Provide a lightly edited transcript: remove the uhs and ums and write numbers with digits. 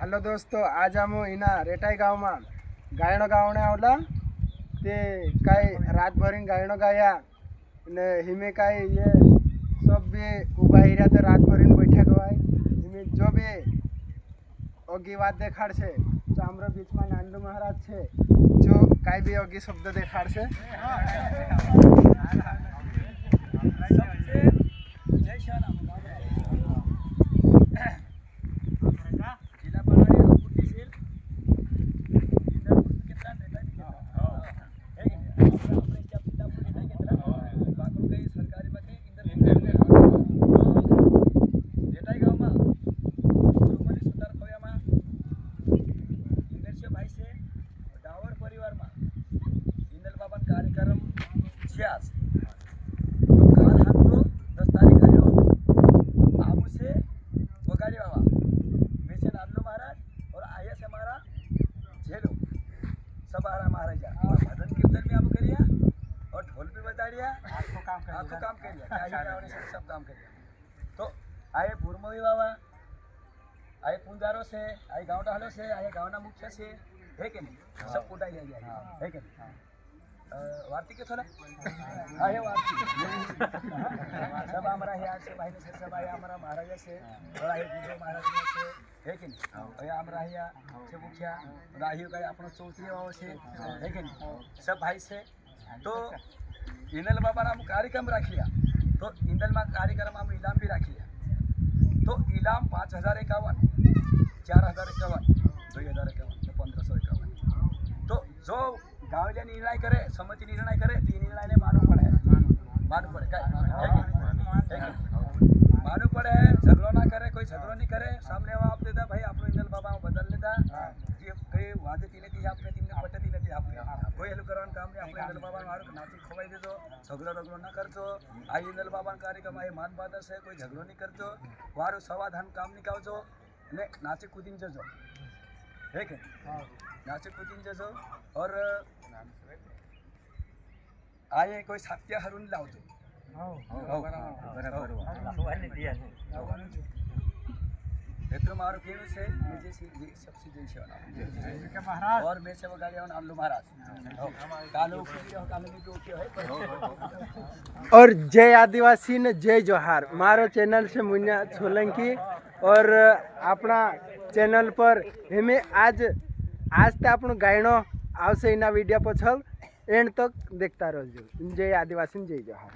Hello दोस्तों, आज हम इना रेटाई गाँव में गायनो गावने आवला ते काई रात भरीन गायनो गाया ने हिमे काई ये सब भी उभा ही रहते रात भरीन बैठा गवाय हिमे जो भी ओगी बात देखाड़ छे तो हमरो बीच में नांदू महाराज छे जो काई भी ओगी शब्द देखाड़ छे। कार्यक्रम तो काल हम तो 10 तारीख है आबू से बगाड़ी बाबा वैसे नानू महाराज और आयस हमारा झेलो सब आ रहा महाराजा और भजन कीर्तन भी आप करिए और ढोल भी बजा दिया आपको काम करिए सब काम करिए। तो आए भूरमवी बाबा आए पुंजारो से आए गाँव डालो से आए गाँव ना मुख्य से है कि नहीं सब कुटाई जाइए है कि नहीं वार्ती के थोड़ा आहे वार्ती सब हमारा यहाँ से भाई से सब आया हमारा महाराजा से और आए गुरु महाराज से है कि नहीं आया हमारा यहाँ से मुखिया राहियो का अपना चौथी वाव से है कि नहीं सब भाई से। तो इंदल बाबा ना हम कार्यक्रम रख लिया तो इंदल में कार्यक्रम हम इनाम भी रख लिया तो इनाम 5051 4051 2051 1551 तो जो गाँव जे निर्णय करे सम्मति निर्णय करे ती निर्णय ने मानू पड़े मानू पड़े झगड़ो ना करे कोई झगड़ो नहीं करे सामने आप देता भाई आप इंदल बाबा बदल लेता ये कई वादे तीने दी आपने तीने पट्टे तीने दी आपने कोई हेल्प करवान काम नहीं अपने इंदल बाबा मारो नाची खवाई दे दो झगड़ो ना कर दो आई इंदल बाबा कार्यक्रम आई मान बात से कोई झगड़ो नहीं कर दो वारो समाधान काम निकाल दो ने नाची कूदीन जजो है के नाची कूदीन जजो और आए कोई सात्या हरून लावतो इतना मारो केनु से मुझे सबसे जय शिवना महाराज और मैं से बगा गया नालू महाराज कालो है और जय आदिवासी ने जय जोहार मारो चैनल से मुन्ना सोलंकी और अपना चैनल पर हमें आज ते आपनो गायनो आवशे इना वीडियो पछल एंड तक देखता रहो। जय आदिवासी जय जोहार।